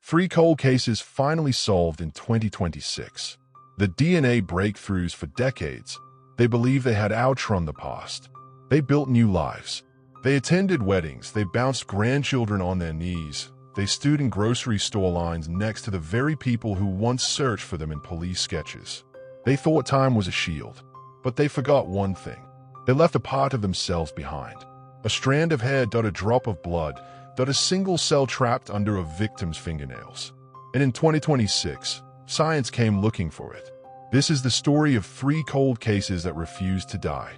Three cold cases finally solved in 2026. The DNA breakthroughs for decades. They believed they had outrun the past. They built new lives. They attended weddings. They bounced grandchildren on their knees. They stood in grocery store lines next to the very people who once searched for them in police sketches. They thought time was a shield, but they forgot one thing. They left a part of themselves behind. A strand of hair, a drop of blood, a single cell trapped under a victim's fingernails. And in 2026, science came looking for it. This is the story of three cold cases that refused to die.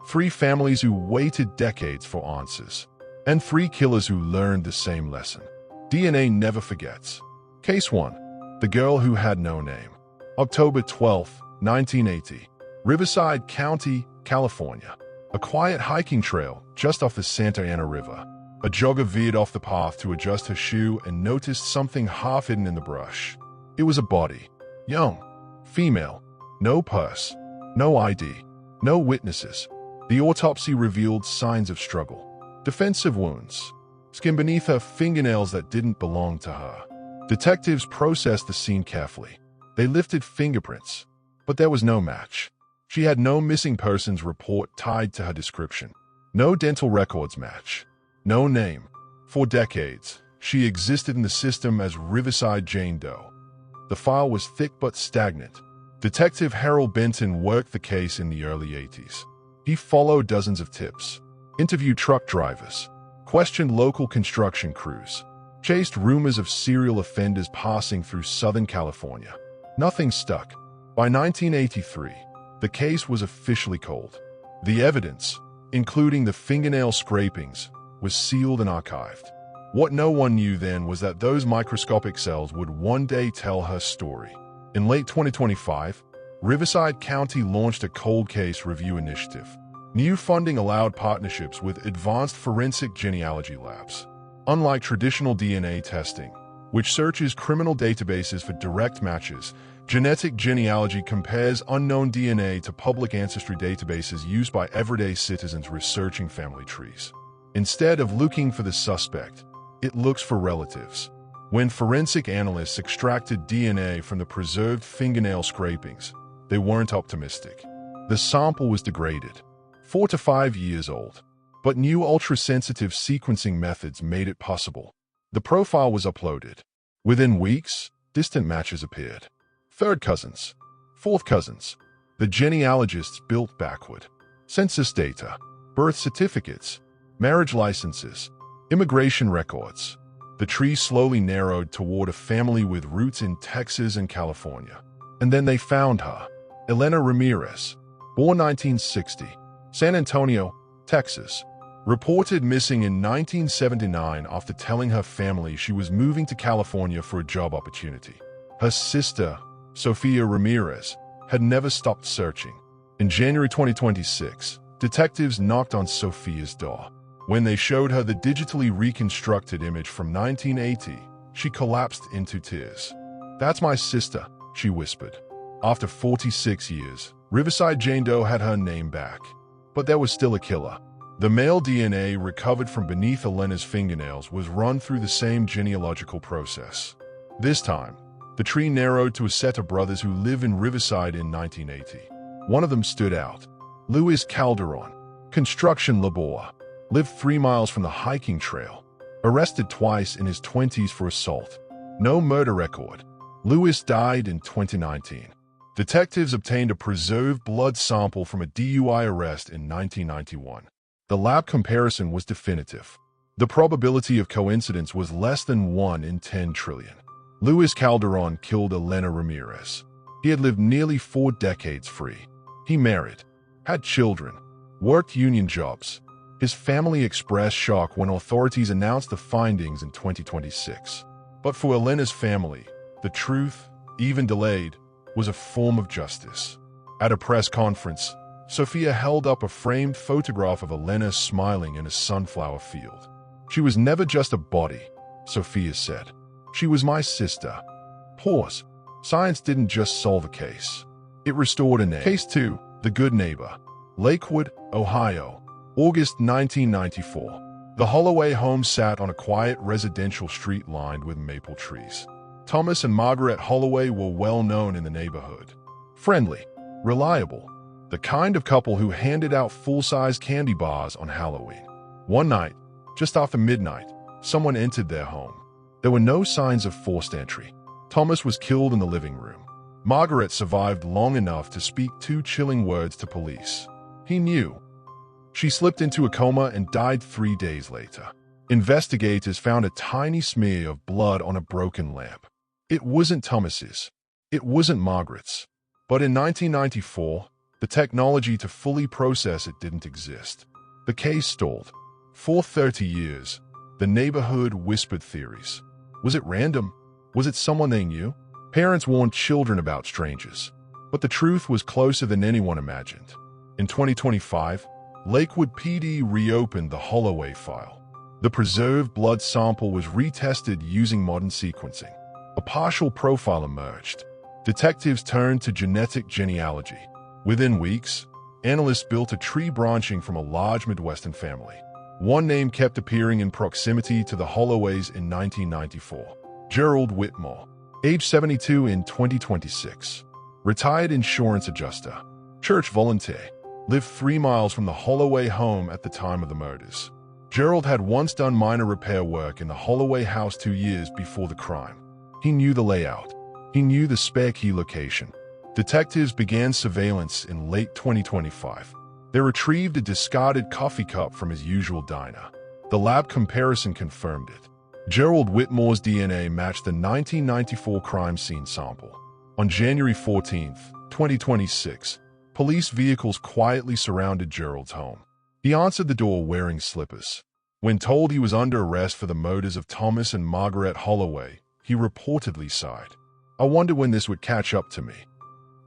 Three families who waited decades for answers. And three killers who learned the same lesson. DNA never forgets. Case 1. The girl who had no name. October 12, 1980. Riverside County, California. A quiet hiking trail just off the Santa Ana River. A jogger veered off the path to adjust her shoe and noticed something half hidden in the brush. It was a body. Young. Female. No purse. No ID. No witnesses. The autopsy revealed signs of struggle. Defensive wounds. Skin beneath her fingernails that didn't belong to her. Detectives processed the scene carefully. They lifted fingerprints, but there was no match. She had no missing persons report tied to her description. No dental records match. No name. For decades, she existed in the system as Riverside Jane Doe. The file was thick but stagnant. Detective Harold Benton worked the case in the early 80s. He followed dozens of tips, interviewed truck drivers, questioned local construction crews, chased rumors of serial offenders passing through Southern California. Nothing stuck. By 1983, the case was officially cold. The evidence, including the fingernail scrapings, was sealed and archived. What no one knew then was that those microscopic cells would one day tell her story. In late 2025, Riverside County launched a cold case review initiative. New funding allowed partnerships with advanced forensic genealogy labs. Unlike traditional DNA testing, which searches criminal databases for direct matches, genetic genealogy compares unknown DNA to public ancestry databases used by everyday citizens researching family trees. Instead of looking for the suspect, it looks for relatives. When forensic analysts extracted DNA from the preserved fingernail scrapings, they weren't optimistic. The sample was degraded, 4 to 5 years old. But new ultra-sensitive sequencing methods made it possible. The profile was uploaded. Within weeks, distant matches appeared. Third cousins, fourth cousins. The genealogists built backward. Census data, birth certificates, marriage licenses, immigration records. The tree slowly narrowed toward a family with roots in Texas and California. And then they found her, Elena Ramirez, born 1960, San Antonio, Texas. Reported missing in 1979 after telling her family she was moving to California for a job opportunity. Her sister, Sofia Ramirez, had never stopped searching. In January 2026, detectives knocked on Sofia's door. When they showed her the digitally reconstructed image from 1980, she collapsed into tears. "That's my sister," she whispered. After 46 years, Riverside Jane Doe had her name back. But there was still a killer. The male DNA recovered from beneath Elena's fingernails was run through the same genealogical process. This time, the tree narrowed to a set of brothers who live in Riverside in 1980. One of them stood out. Luis Calderon, construction laborer, lived 3 miles from the hiking trail. Arrested twice in his 20s for assault. No murder record. Luis died in 2019. Detectives obtained a preserved blood sample from a DUI arrest in 1991. The lab comparison was definitive. The probability of coincidence was less than 1 in 10 trillion. Luis Calderon killed Elena Ramirez. He had lived nearly 4 decades free. He married, had children, worked union jobs. His family expressed shock when authorities announced the findings in 2026. But for Elena's family, the truth, even delayed, was a form of justice. At a press conference, Sofia held up a framed photograph of Elena smiling in a sunflower field. "She was never just a body," Sofia said. "She was my sister." Pause. Science didn't just solve a case. It restored a name. Case 2, The Good Neighbor. Lakewood, Ohio. August 1994. The Holloway home sat on a quiet residential street lined with maple trees. Thomas and Margaret Holloway were well known in the neighborhood. Friendly, reliable, the kind of couple who handed out full-size candy bars on Halloween. One night, just after midnight, someone entered their home. There were no signs of forced entry. Thomas was killed in the living room. Margaret survived long enough to speak 2 chilling words to police. He knew. She slipped into a coma and died 3 days later. Investigators found a tiny smear of blood on a broken lamp. It wasn't Thomas's. It wasn't Margaret's. But in 1994, the technology to fully process it didn't exist. The case stalled. For 30 years, the neighborhood whispered theories. Was it random? Was it someone they knew? Parents warned children about strangers. But the truth was closer than anyone imagined. In 2025, Lakewood PD reopened the Holloway file. The preserved blood sample was retested using modern sequencing. A partial profile emerged. Detectives turned to genetic genealogy. Within weeks, analysts built a tree branching from a large Midwestern family. One name kept appearing in proximity to the Holloways in 1994. Gerald Whitmore, age 72 in 2026. Retired insurance adjuster. Church volunteer. Lived 3 miles from the Holloway home at the time of the murders. Gerald had once done minor repair work in the Holloway house 2 years before the crime. He knew the layout. He knew the spare key location. Detectives began surveillance in late 2025. They retrieved a discarded coffee cup from his usual diner. The lab comparison confirmed it. Gerald Whitmore's DNA matched the 1994 crime scene sample. On January 14, 2026, police vehicles quietly surrounded Gerald's home. He answered the door wearing slippers. When told he was under arrest for the murders of Thomas and Margaret Holloway, he reportedly sighed. "I wonder when this would catch up to me."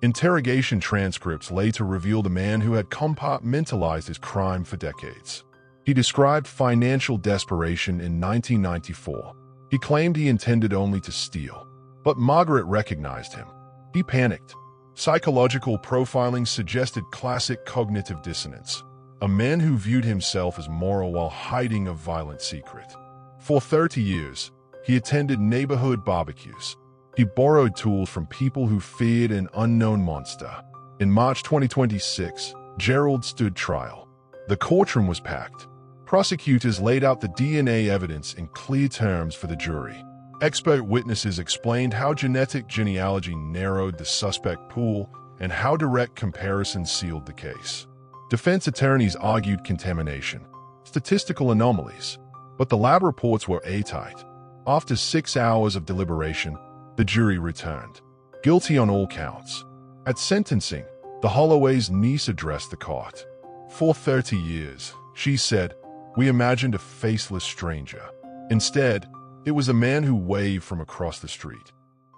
Interrogation transcripts later revealed a man who had compartmentalized his crime for decades. He described financial desperation in 1994. He claimed he intended only to steal. But Margaret recognized him. He panicked. Psychological profiling suggested classic cognitive dissonance. A man who viewed himself as moral while hiding a violent secret. For 30 years, he attended neighborhood barbecues. He borrowed tools from people who feared an unknown monster. In March 2026, Gerald stood trial. The courtroom was packed. Prosecutors laid out the DNA evidence in clear terms for the jury. Expert witnesses explained how genetic genealogy narrowed the suspect pool and how direct comparison sealed the case. Defense attorneys argued contamination, statistical anomalies, but the lab reports were airtight. After 6 hours of deliberation, the jury returned, guilty on all counts. At sentencing, the Holloway's niece addressed the court. For 30 years, she said, "We imagined a faceless stranger. Instead, it was a man who waved from across the street."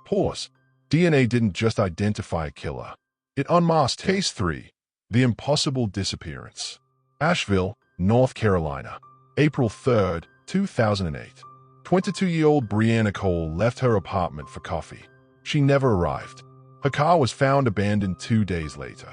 Pause. DNA didn't just identify a killer. It unmasked Case 3, the impossible disappearance. Asheville, North Carolina, April 3, 2008. 22-year-old Brianna Cole left her apartment for coffee. She never arrived. Her car was found abandoned 2 days later.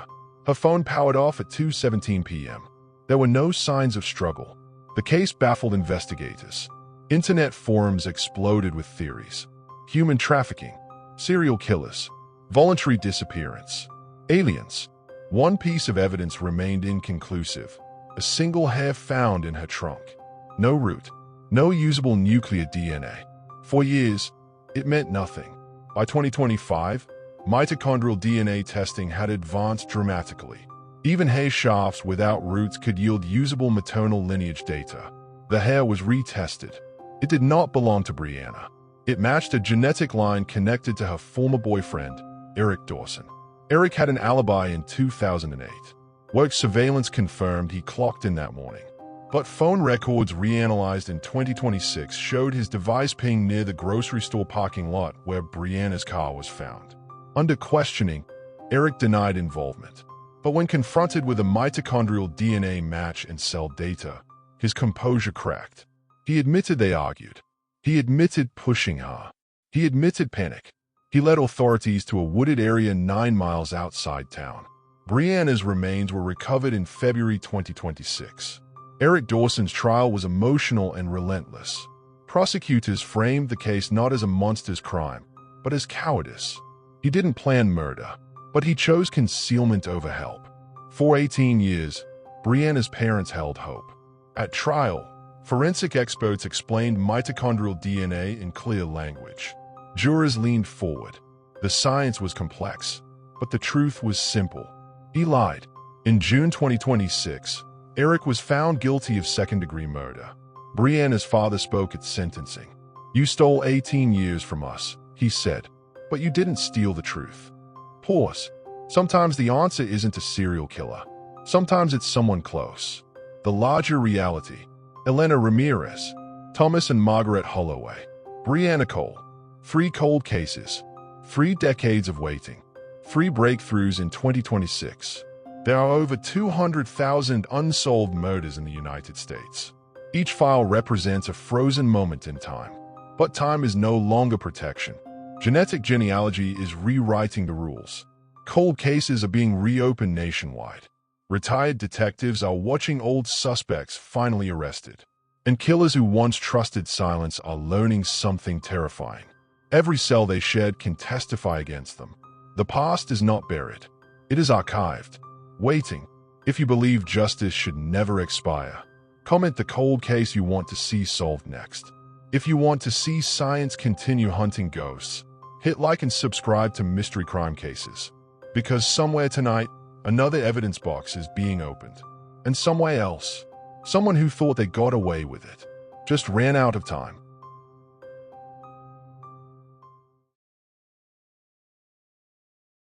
Her phone powered off at 2:17 p.m. There were no signs of struggle. The case baffled investigators. Internet forums exploded with theories. Human trafficking, serial killers, voluntary disappearance, aliens. One piece of evidence remained inconclusive. A single hair found in her trunk. No root. No usable nuclear DNA. For years, it meant nothing. By 2025, mitochondrial DNA testing had advanced dramatically. Even hair shafts without roots could yield usable maternal lineage data. The hair was retested. It did not belong to Brianna. It matched a genetic line connected to her former boyfriend, Eric Dawson. Eric had an alibi in 2008. Work surveillance confirmed he clocked in that morning. But phone records reanalyzed in 2026 showed his device ping near the grocery store parking lot where Brianna's car was found. Under questioning, Eric denied involvement. But when confronted with a mitochondrial DNA match and cell data, his composure cracked. He admitted they argued. He admitted pushing her. He admitted panic. He led authorities to a wooded area 9 miles outside town. Brianna's remains were recovered in February 2026. Eric Dawson's trial was emotional and relentless. Prosecutors framed the case not as a monster's crime, but as cowardice. He didn't plan murder, but he chose concealment over help. For 18 years, Brianna's parents held hope. At trial, forensic experts explained mitochondrial DNA in clear language. Jurors leaned forward. The science was complex, but the truth was simple. He lied. In June 2026, Eric was found guilty of second-degree murder. Brianna's father spoke at sentencing. "You stole 18 years from us," he said, "but you didn't steal the truth." Pause. Sometimes the answer isn't a serial killer. Sometimes it's someone close. The larger reality. Elena Ramirez, Thomas and Margaret Holloway, Brianna Cole. 3 cold cases, 3 decades of waiting, 3 breakthroughs in 2026. There are over 200,000 unsolved murders in the United States. Each file represents a frozen moment in time. But time is no longer protection. Genetic genealogy is rewriting the rules. Cold cases are being reopened nationwide. Retired detectives are watching old suspects finally arrested. And killers who once trusted silence are learning something terrifying. Every cell they shed can testify against them. The past is not buried. It is archived, waiting. If you believe justice should never expire, comment the cold case you want to see solved next. If you want to see science continue hunting ghosts, hit like and subscribe to Mystery Crime Cases. Because somewhere tonight, another evidence box is being opened. And somewhere else, someone who thought they got away with it just ran out of time.